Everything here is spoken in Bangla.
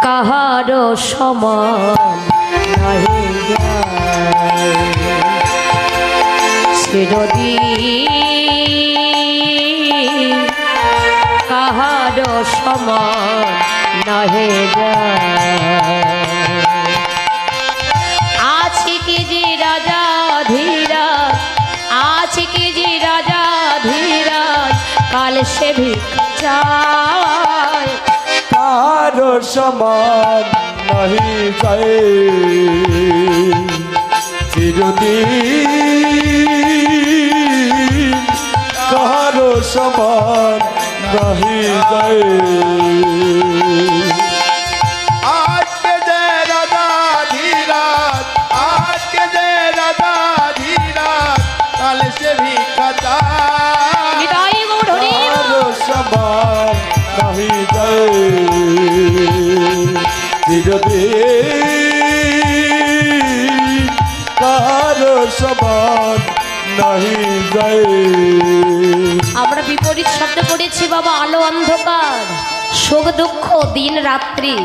কাহারো সমান নাহি যায়। চিরদিন কাহারো সমান নাহি যায়। আছে কি যে রাজা ধীরাজ, আছে কি যে রাজা ধীরাজ, কাল সে ভিক্ষা চায়। কাহারো সমান নাহি যায়। চিরদিন কাহারো সমান নাহি যায়। আজকে যে রাজা ধীরাজ, আজকে যে রাজা ধীরাজ, কাল সে ভিক্ষা চায়। কাহারো সমান নাহি যায়। চিরদিন কাহারো সমান নাহি যায়। আমরা বিপরীত শব্দ পড়েছি বাবা। আলো অন্ধকার, সুখ দুঃখ, দিন রাত্রি,